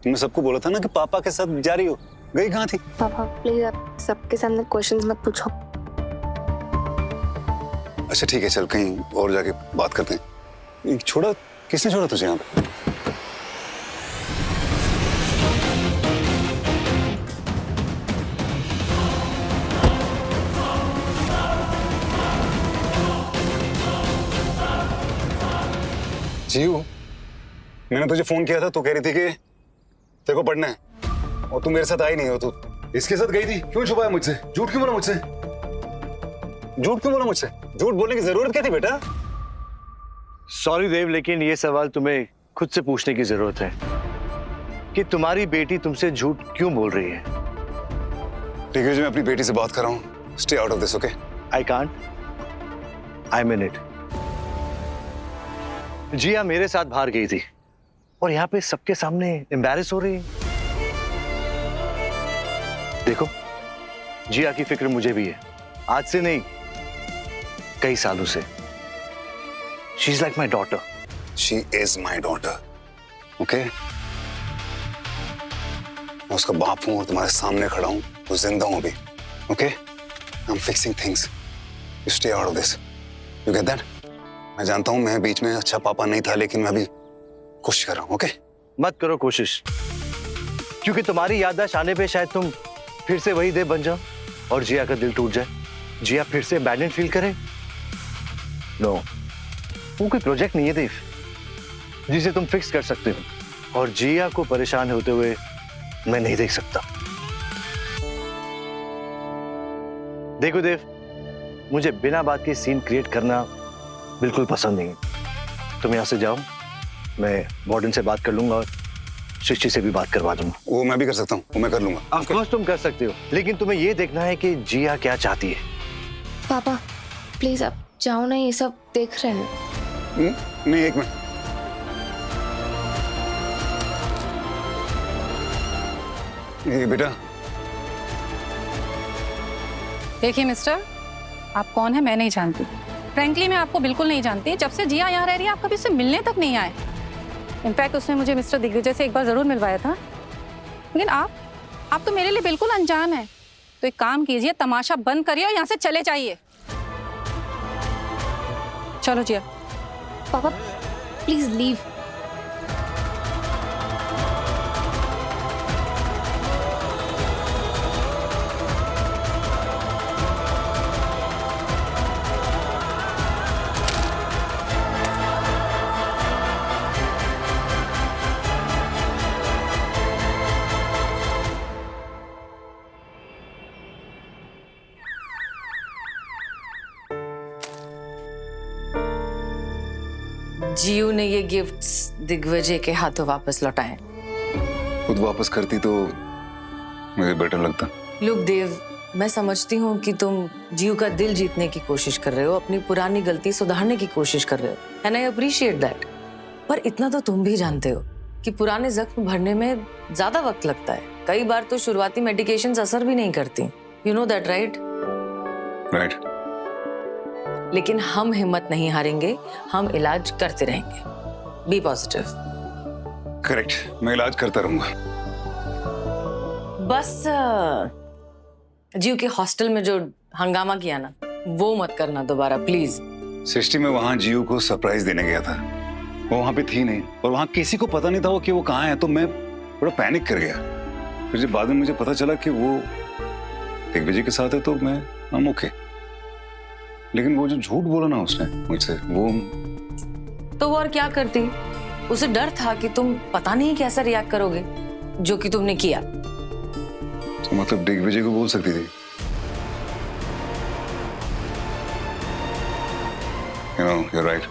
तुमने सबको बोला था ना कि पापा के साथ जा रही हो, गई कहाँ थी? पापा प्लीज आप सबके सामने क्वेश्चंस मत पूछो। अच्छा ठीक है, चल कहीं और जाके बात करते हैं। छोड़ा, किसने छोड़ा तुझे यहाँ पे? जीव, मैंने तुझे फोन किया था, तू कह रही थी कि तेरे को पढ़ना है और तू मेरे साथ आई नहीं हो। तू इसके साथ गई थी, क्यों छुपाया मुझसे? झूठ क्यों बोला मुझसे? झूठ क्यों बोला मुझसे? झूठ बोलने की जरूरत क्या थी बेटा? सॉरी देव, लेकिन ये सवाल तुम्हें खुद से पूछने की जरूरत है कि तुम्हारी बेटी तुमसे झूठ क्यों बोल रही है। ठीक है, मैं अपनी बेटी से बात कर रहा हूँ। Stay out of this, okay? I can't, I mean it. Jiya मेरे साथ बाहर गई थी और यहाँ पे सबके सामने एम्बैरेस हो रही है। देखो, जिया की फिक्र मुझे भी है, आज से नहीं कई सालों से। She is like my daughter. She is my daughter, okay? मैं उसका बाप हूं और तुम्हारे सामने खड़ा हूं, तो जिंदा हूं अभी, okay? I am fixing things, you stay out of this, you get that? मैं जानता हूं मैं बीच में अच्छा पापा नहीं था, लेकिन मैं अभी कोशिश कर रहा हूं, ओके? मत करो कोशिश, क्योंकि तुम्हारी याददाश्त आने पे शायद तुम फिर से वही देव बन जाओ और जिया का दिल टूट जाए, जिया फिर से अबैंडन फील करे। नो, वो कोई प्रोजेक्ट नहीं है देव जिसे तुम फिक्स कर सकते हो, और जिया को परेशान होते हुए मैं नहीं देख सकता। देखो देव, मुझे बिना बात के सीन क्रिएट करना बिल्कुल पसंद नहीं है। तुम यहां से जाओ, मैं वार्डन से बात कर लूंगा और सृष्टि से भी बात करवा दूंगा। वो मैं भी कर सकता हूँ, वो मैं कर लूंगा। ऑफ कोर्स तुम कर सकते हो, लेकिन तुम्हें यह देखना है कि जिया क्या चाहती है। पापा प्लीज आप जाओ ना, ये सब देख रहे हैं। नहीं, एक मिनट। ये बेटा, देखिए मिस्टर, आप कौन है मैं नहीं जानती। फ्रैंकली मैं आपको बिल्कुल नहीं जानती। जब से जिया यहाँ रह रही है आप कभी उससे मिलने तक नहीं आए। इनफैक्ट उसने मुझे मिस्टर दिग्विजय से एक बार जरूर मिलवाया था, लेकिन आप तो मेरे लिए बिल्कुल अनजान है। तो एक काम कीजिए, तमाशा बंद करिए और यहाँ से चले जाइए। चलो जिया। पापा प्लीज लीव। जीयू ने ये गिफ्ट्स दिग्विजय के हाथों वापस लौटाए। खुद वापस करती तो मुझे बेटर लगता। लुक देव, मैं समझती हूँ कि तुम जीयू का दिल जीतने की कोशिश कर रहे हो, अपनी पुरानी गलती सुधारने की कोशिश कर रहे हो, एंड आई अप्रिशिएट दैट। पर इतना तो तुम भी जानते हो कि पुराने जख्म भरने में ज्यादा वक्त लगता है। कई बार तो शुरुआती मेडिकेशंस असर भी नहीं करती। You know that, right? Right. लेकिन हम हिम्मत नहीं हारेंगे, हम इलाज करते रहेंगे। B positive. करेक्ट, मैं इलाज करता रहूंगा। बस जीव के हॉस्टल में जो हंगामा किया ना, वो मत करना दोबारा प्लीज। सृष्टि में वहां जीव को सरप्राइज देने गया था, वो वहां पे थी नहीं और वहां किसी को पता नहीं था कि वो कहाँ है, तो मैं थोड़ा पैनिक कर गया। फिर जब बाद में मुझे पता चला कि वो दिग्विजय के साथ है तो मैं ओके। लेकिन वो जो झूठ बोला ना उसने मुझसे, वो तो वो और क्या करती? उसे डर था कि तुम पता नहीं कैसा रिएक्ट करोगे, जो कि तुमने किया। तो मतलब दिग्विजय को बोल सकती थी। You know, you're right.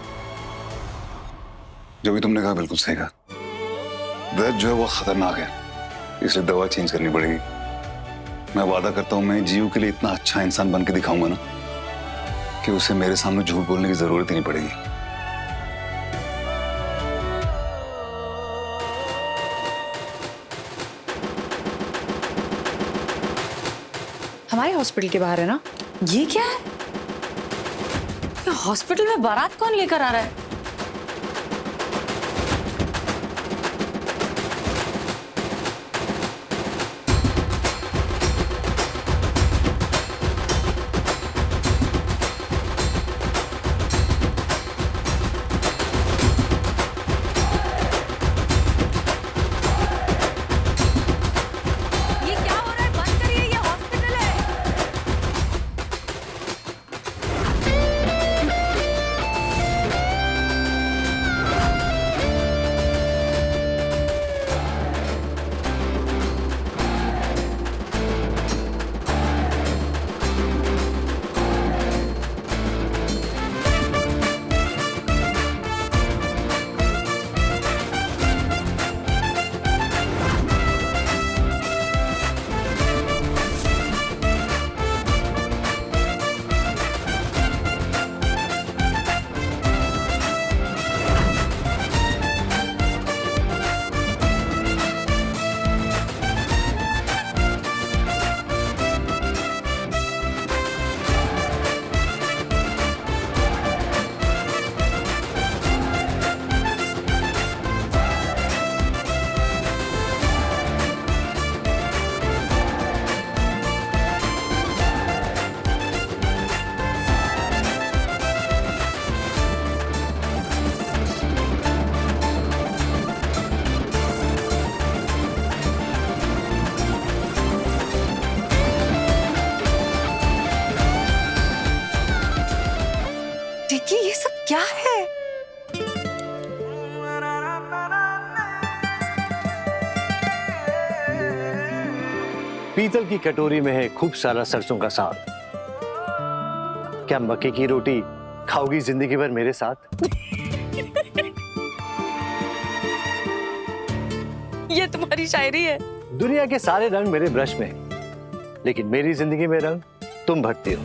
जो भी तुमने कहा बिल्कुल सही कहा। दर्द जो है वो खतरनाक है, इसलिए दवा चेंज करनी पड़ेगी। मैं वादा करता हूँ मैं जीव के लिए इतना अच्छा इंसान बन के दिखाऊंगा ना कि उसे मेरे सामने झूठ बोलने की जरूरत ही नहीं पड़ेगी। हमारे हॉस्पिटल के बाहर है ना? ये क्या है? ये हॉस्पिटल में बारात कौन लेकर आ रहा है? पीतल की कटोरी में है खूब सारा सरसों का साग। क्या मक्के की रोटी खाओगी जिंदगी भर मेरे साथ? ये तुम्हारी शायरी है। दुनिया के सारे रंग मेरे ब्रश में हैं, लेकिन मेरी जिंदगी में रंग तुम भरती हो।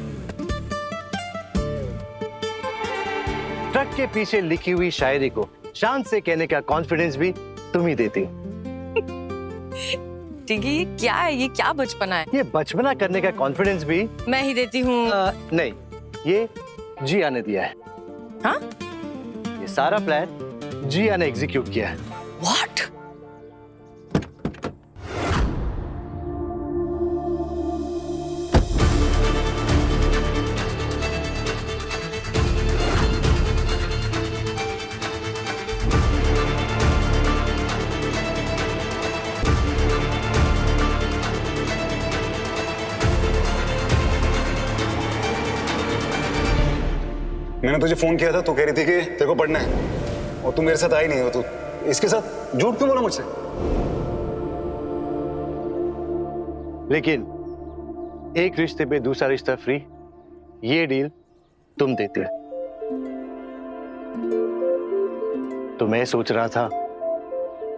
ट्रक के पीछे लिखी हुई शायरी को शान से कहने का कॉन्फिडेंस भी तुम ही देती हो। टिगी, ये क्या है? ये क्या बचपना है? ये बचपना करने का कॉन्फिडेंस भी मैं ही देती हूँ। नहीं, ये जिया ने दिया है। हाँ? ये सारा प्लान जिया ने एग्जीक्यूट किया है। What? मैंने तुझे फोन किया था, तू कह रही थी कि तेरे को पढ़ना है और तू मेरे साथ आई नहीं हो। तू इसके साथ झूठ क्यों बोला मुझसे? लेकिन एक रिश्ते पे दूसरा रिश्ता फ्री, ये डील तुम देते हो। तो मैं सोच रहा था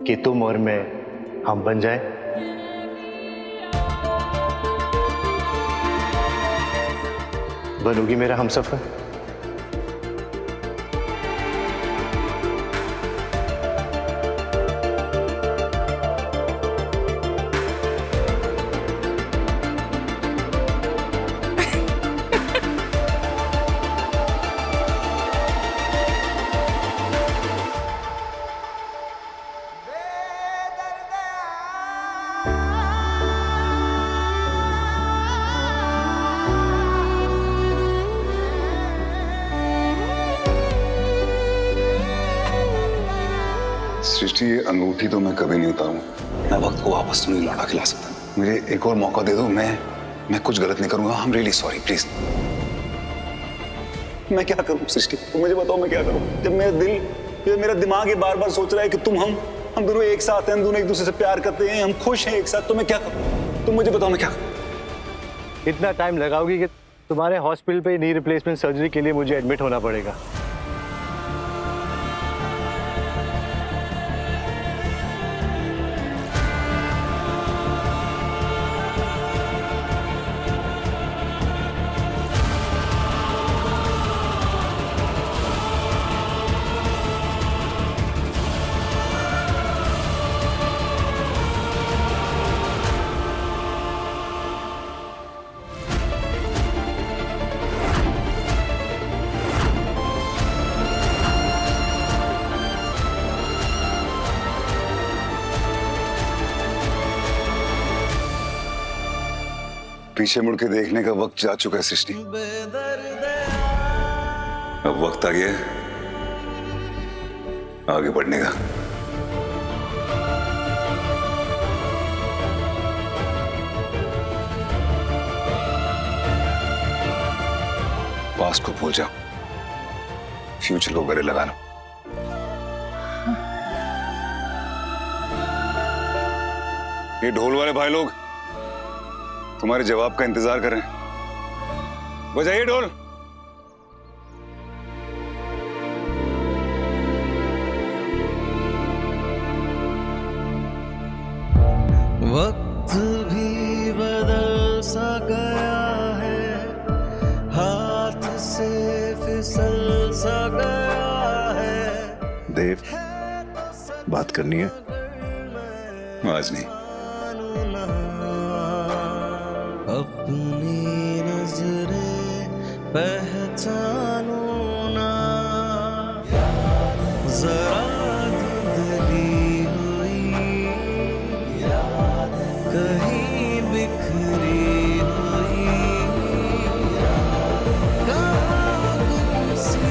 कि तुम और मैं हम बन जाए। बनोगी मेरा हमसफर? सृष्टि, ये अंगूठी तो मैं कभी नहीं उतारूंगा। मैं वक्त को वापस तो नहीं लौटा के ला सकता। मुझे एक और मौका दे दो। मैं कुछ गलत नहीं करूंगा। I am really sorry, please. मैं क्या करूं सृष्टि? तुम मुझे बताओ, मैं क्या करूं? जब मेरा दिमाग ये बार बार सोच रहा है कि हम दोनों एक साथ हैं, हम दोनों एक दूसरे से प्यार करते हैं, हम खुश हैं एक साथ, तो मैं क्या करूं? तुम मुझे बताओ, मैं क्या करूं? इतना टाइम लगाओगी कि तुम्हारे हॉस्पिटल पे नी रिप्लेसमेंट सर्जरी के लिए मुझे एडमिट होना पड़ेगा। पीछे मुड़ के देखने का वक्त जा चुका है सृष्टि। अब वक्त आ गया है आगे बढ़ने का। पास्ट को भूल जाओ, फ्यूचर को गले लगा लो। ये ढोल वाले भाई लोग तुम्हारे जवाब का इंतजार कर रहे हैं। बजाइए ढोल। वक्त भी बदल सा गया है, हाथ से फिसल सा गया है। देव, बात करनी है? आज नहीं। अपनी नजरें पहचानो ना, जरा धुंधली हुई कहीं बिखरी हुई, कहाँ गुमसी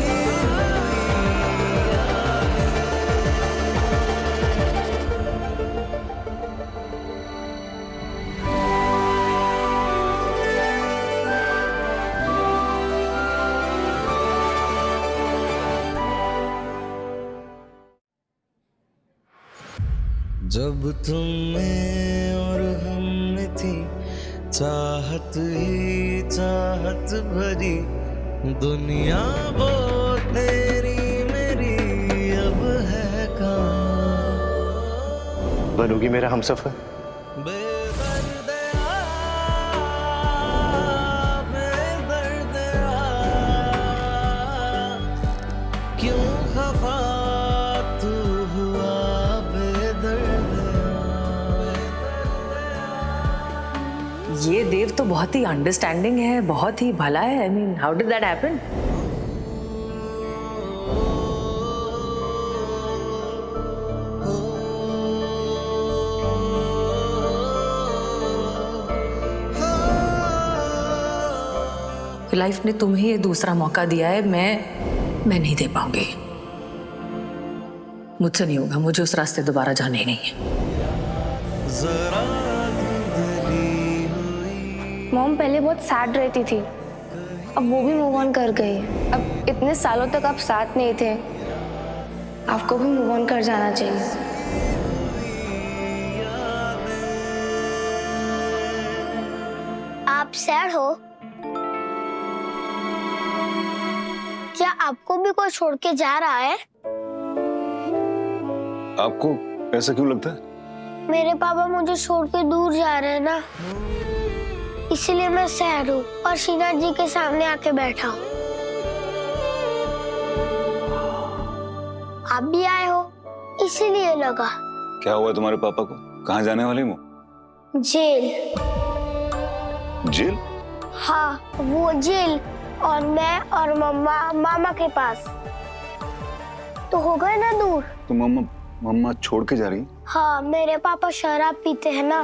जब तुम में और हम में थी चाहत ही चाहत भरी दुनिया वो तेरी मेरी अब है कहाँ बनोगी मेरा हमसफर? बेदर्द बेदर्द क्यों खफा तू हुआ बेदर्द ये देव तो बहुत ही अंडरस्टैंडिंग है, बहुत ही भला है। I mean how did that happen? Life ने तुम्हें ये दूसरा मौका दिया है, मैं नहीं दे पाऊंगी। मुझसे नहीं होगा, मुझे उस रास्ते दोबारा जाना ही नहीं है। जरा धुंधली हुई मॉम पहले बहुत सैड रहती थी, अब वो भी मूव ऑन कर गई। अब इतने सालों तक आप साथ नहीं थे, आपको भी मूव ऑन कर जाना चाहिए। आप सैड हो? क्या आपको भी कोई छोड़ के जा रहा है? आपको ऐसा क्यों लगता है? मेरे पापा मुझे छोड़ के दूर जा रहे हैं ना, इसलिए मैं सैड हूँ और शीना जी के सामने आके बैठा हूँ। आप भी आए हो, इसीलिए लगा। क्या हुआ तुम्हारे पापा को? कहाँ जाने वाले वो? जेल। जेल? हाँ, वो जेल और मैं और मम्मा मामा के पास। तो हो गए ना दूर। तो मम्मा छोड़ के जा रही? हाँ, मेरे पापा शराब पीते हैं ना।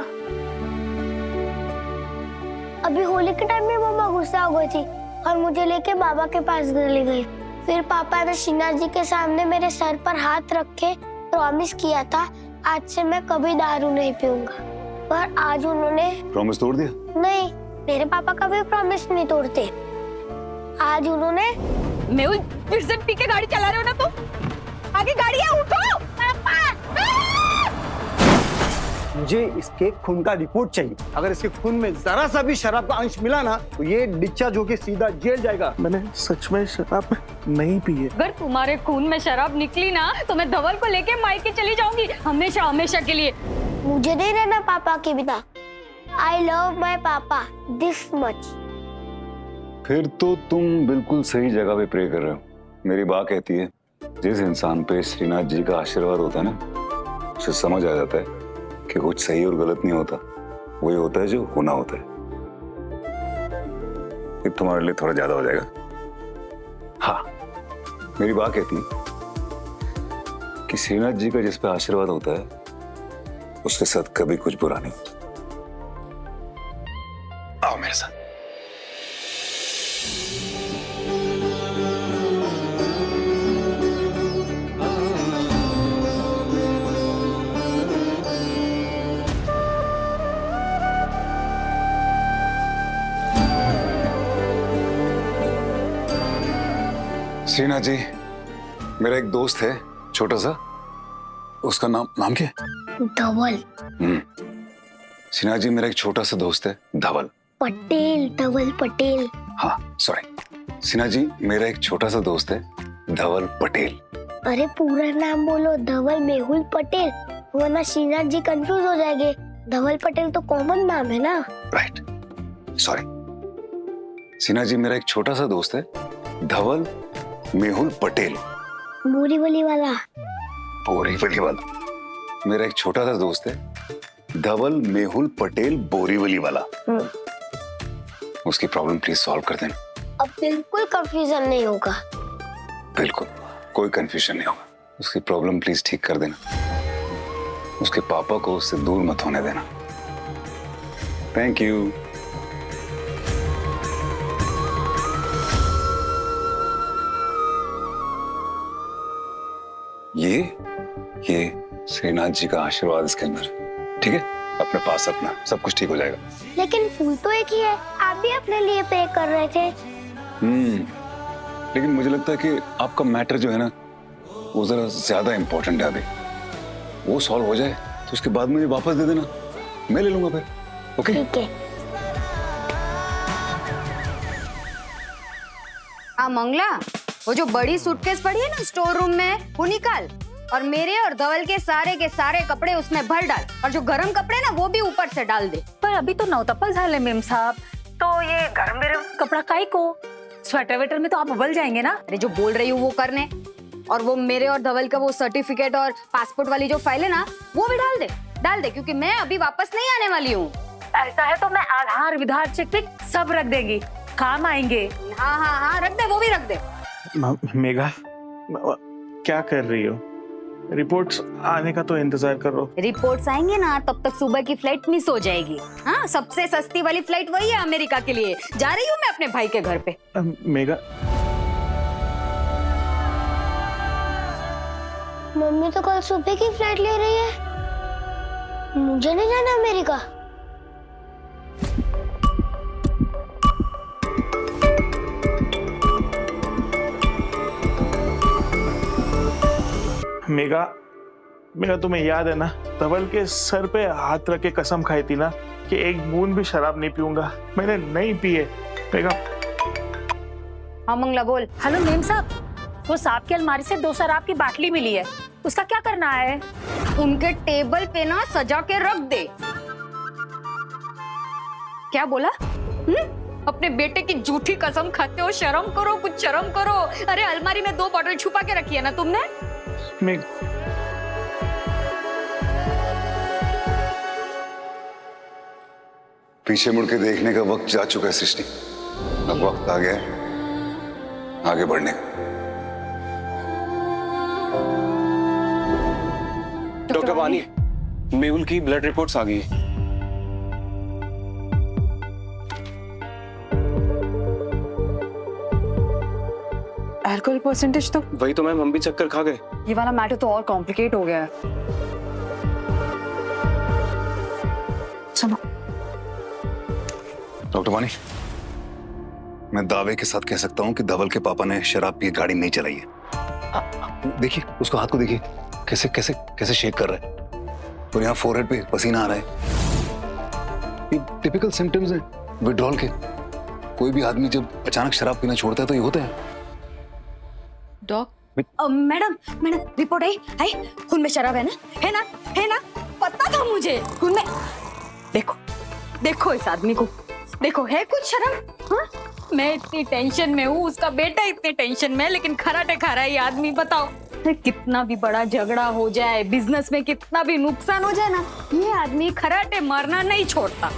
अभी होली के टाइम में मम्मा गुस्सा हो गई थी और मुझे लेके बाबा के पास ले गई। फिर पापा ने शीना जी के सामने मेरे सर पर हाथ रख के प्रॉमिस किया था, आज से मैं कभी दारू नहीं पीऊंगा। पर आज उन्होंने प्रॉमिस तोड़ दिया? नहीं, मेरे पापा कभी प्रॉमिस नहीं तोड़ते। आज उन्होंने मेहुल फिर से पी के गाड़ी चला रहे हो ना तुम? आगे गाड़ी है, उठो। पापा! मुझे इसके खून का रिपोर्ट चाहिए। अगर इसके खून में जरा सा भी शराब का अंश मिला ना तो ये डिस्चार्ज होके सीधा जेल जाएगा। मैंने सच में शराब नहीं पी है। अगर तुम्हारे खून में शराब निकली ना तो मैं धवल को लेके मायके चली जाऊंगी, हमेशा हमेशा के लिए। मुझे नहीं रहना पापा के बिना। आई लव माई पापा दिस मच। फिर तो तुम बिल्कुल सही जगह पे प्रे कर रहे हो। मेरी माँ कहती है, जिस इंसान पे श्रीनाथ जी का आशीर्वाद होता है ना, उसे समझ आ जाता है कि कुछ सही और गलत नहीं होता, वही होता है जो होना होता है। ये तुम्हारे लिए थोड़ा ज्यादा हो जाएगा। हाँ, मेरी माँ कहती है कि श्रीनाथ जी का जिस पे आशीर्वाद होता है उसके साथ कभी कुछ बुरा नहीं होता। आओ मेरे साथ। श्रीनाथ जी, मेरा एक दोस्त है छोटा सा, उसका नाम क्या है? धवल। श्रीनाथ जी, मेरा एक छोटा सा दोस्त है धवल। पटेल, धवल पटेल। हाँ सॉरी श्रीनाथ जी, मेरा एक छोटा सा दोस्त है धवल पटेल। अरे पूरा नाम बोलो, धवल मेहुल पटेल, वरना शीना जी कंफ्यूज हो जाएंगे। धवल पटेल तो कॉमन नाम है ना। राइट, सॉरी श्रीनाथ जी, मेरा एक छोटा सा दोस्त है धवल मेहुल पटेल। बोरीवली वाला। बोरीवली वाला। मेरा एक छोटा सा दोस्त है धवल मेहुल पटेल बोरीवली वाला। उसकी प्रॉब्लम प्लीज सॉल्व कर देना। अब बिल्कुल कंफ्यूजन नहीं होगा। बिल्कुल कोई कंफ्यूजन नहीं होगा। उसकी प्रॉब्लम प्लीज ठीक कर देना। उसके पापा को उससे दूर मत होने देना। Thank you. ये श्रीनाथ जी का आशीर्वाद इसके अंदर, ठीक है? अपने पास रखना, सब कुछ ठीक हो जाएगा। लेकिन फूल तो एक ही है, आप भी अपने लिए पे कर रहे थे। लेकिन मुझे लगता है कि आपका मैटर जो है ना, वो जरा ज्यादा इंपॉर्टेंट है। अभी वो सॉल्व हो जाए तो उसके बाद मुझे वापस दे देना, मैं ले लूंगा फिर। ओके ठीक है। मंगला, वो जो बड़ी सूटकेस पड़ी है ना स्टोर रूम में, वो निकाल और मेरे और धवल के सारे कपड़े उसमें भर डाल, और जो गरम कपड़े ना वो भी ऊपर से डाल दे। पर अभी तो नौतपल झाले मेम साहब, तो ये गरम गरम कपड़ा काई को? स्वेटर वेटर में तो आप उबल जाएंगे ना। अरे जो बोल रही हूँ वो करने, और वो मेरे और धवल का वो सर्टिफिकेट और पासपोर्ट वाली जो फाइल है ना वो भी डाल दे, क्योंकि मैं अभी वापस नहीं आने वाली हूँ। ऐसा है तो मैं आधार विधार चेक वेक सब रख देगी, काम आएंगे। हाँ, रख दे, वो भी रख दे। मेघा, क्या कर रही हो? रिपोर्ट्स आने का तो इंतजार करो। रिपोर्ट्स आएंगे ना तब तक सुबह की फ्लाइट मिस हो जाएगी। हाँ, सबसे सस्ती वाली फ्लाइट वही है अमेरिका के लिए। जा रही हूँ मैं अपने भाई के घर पे। मेघा, मम्मी तो कल सुबह की फ्लाइट ले रही है, मुझे नहीं जाना अमेरिका। मेघा तुम्हें याद है ना, धवल के सर पे हाथ रख के कसम खाई थी ना कि एक बूंद भी शराब नहीं पीऊंगा। मैंने नहीं पी है मेघा। हाँ मंगला बोल। हेलो मेम साहब, वो सांप की अलमारी से 2 शराब की बाटली मिली है, उसका क्या करना है? उनके टेबल पे ना सजा के रख दे। क्या बोला? अपने बेटे की झूठी कसम खाते हो? शर्म करो, कुछ शर्म करो। अरे अलमारी में 2 बॉटल छुपा के रखी है ना तुमने। पीछे मुड़ के देखने का वक्त जा चुका है सृष्टि। अब वक्त आ गया है आगे बढ़ने का। डॉक्टर वानी, मेहुल की ब्लड रिपोर्ट्स आ गई है। अल्कोहल परसेंटेज तो वही तो मैम, हम भी चक्कर खा गए। ये वाला मैटर तो और कॉम्प्लिकेट हो गया है। चलो डॉक्टर वानी, मैं दावे के साथ कह सकता हूं कि धवल के पापा ने शराब पी गाड़ी नहीं चलाई है। देखिए उसको, हाथ को देखिए कैसे कैसे कैसे शेक कर रहा है, और यहाँ फोरहेड पे पसीना आ रहा है। ये टिपिकल सिम्टम्स हैं विड्रॉल के। कोई भी आदमी जब अचानक शराब पीना छोड़ता है तो ये होता है। मैडम रिपोर्ट आई, खून में शराब है ना? पता था मुझे खून में। देखो इस आदमी को, देखो है कुछ शर्म? हाँ? मैं इतनी टेंशन में हूँ, उसका बेटा इतने टेंशन में, लेकिन खराटे खा रहा है ये आदमी। बताओ, कितना भी बड़ा झगड़ा हो जाए, बिजनेस में कितना भी नुकसान हो जाए ना, ये आदमी खराटे मारना नहीं छोड़ता।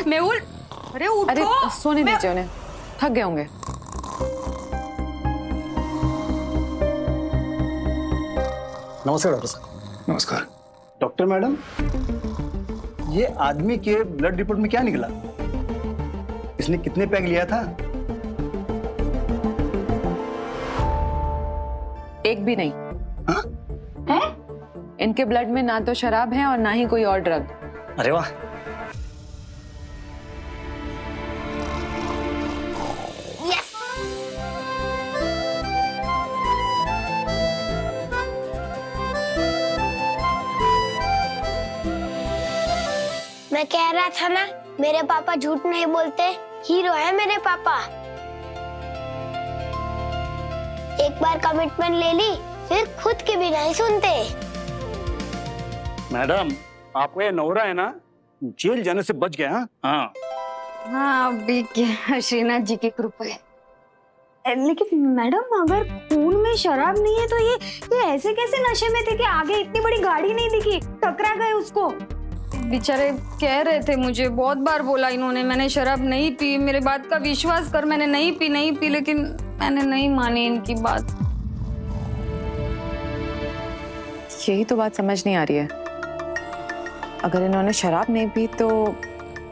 मेहुल, अरे उठो। अरे सोने दीजिए उन्हें, थक गए होंगे। नमस्कार डॉक्टर साहब। नमस्कार। डॉक्टर मैडम, ये आदमी के ब्लड रिपोर्ट में क्या निकला? इसने कितने पैग लिया था? एक भी नहीं। हाँ? इनके ब्लड में ना तो शराब है और ना ही कोई और ड्रग। अरे वाह। मैं कह रहा था ना, मेरे पापा झूठ नहीं बोलते, हीरो है मेरे पापा। एक बार कमिटमेंट ले ली, फिर खुद की भी नहीं सुनते। मैडम, आपको ये नौरा है ना, जेल जाने से बच गया। हाँ हाँ, अभी क्या श्रीनाथ जी की कृपा है। लेकिन मैडम, अगर खून में शराब नहीं है तो ये ऐसे कैसे नशे में थे कि आगे इतनी बड़ी गाड़ी नहीं दिखी, टकरा गए उसको? बेचारे कह रहे थे, मुझे बहुत बार बोला इन्होंने, मैंने शराब नहीं पी, मेरे बात का विश्वास कर, मैंने नहीं पी, लेकिन मैंने नहीं मानी इनकी बात। यही तो बात समझ नहीं आ रही है। अगर इन्होंने शराब नहीं पी तो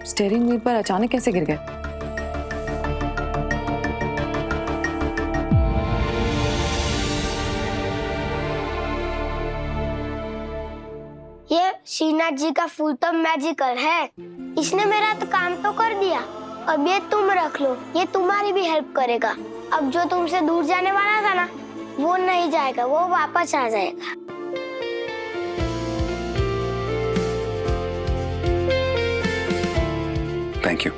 स्टीयरिंग व्हील पर अचानक कैसे गिर गए? ये श्रीनाथ जी का फूल तो मैजिकल है। इसने मेरा तो काम तो कर दिया, अब ये तुम रख लो, ये तुम्हारी भी हेल्प करेगा। अब जो तुमसे दूर जाने वाला था ना, वो नहीं जाएगा, वो वापस आ जाएगा। Thank you.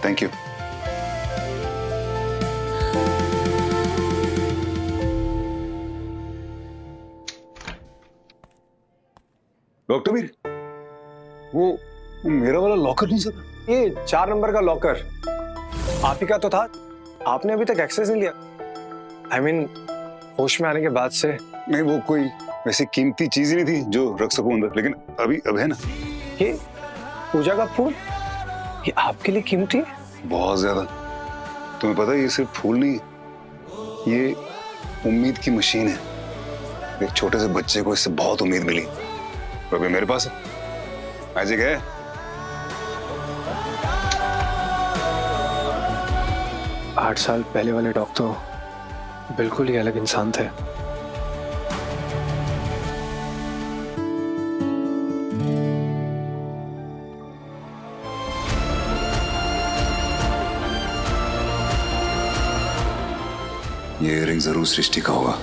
Thank you. Doctor Veer, वो मेरा वाला लॉकर नहीं सर? ये 4 नंबर का लॉकर आप ही का तो था। आपने अभी तक एक्सेस नहीं लिया। आई मीन होश में आने के बाद से। नहीं, वो कोई वैसी कीमती चीज ही नहीं थी जो रख सकूं अंदर, लेकिन अभी अब है ना। ये पूजा का फूल, ये आपके लिए कीमती है? बहुत ज्यादा। तुम्हें पता है ये सिर्फ फूल नहीं, ये उम्मीद की मशीन है। एक छोटे से बच्चे को इससे बहुत उम्मीद मिली, और अभी मेरे पास है। मैजिक है। आठ साल पहले वाले डॉक्टर बिल्कुल ही अलग इंसान थे। ये इयररिंग जरूर सृष्टि का होगा।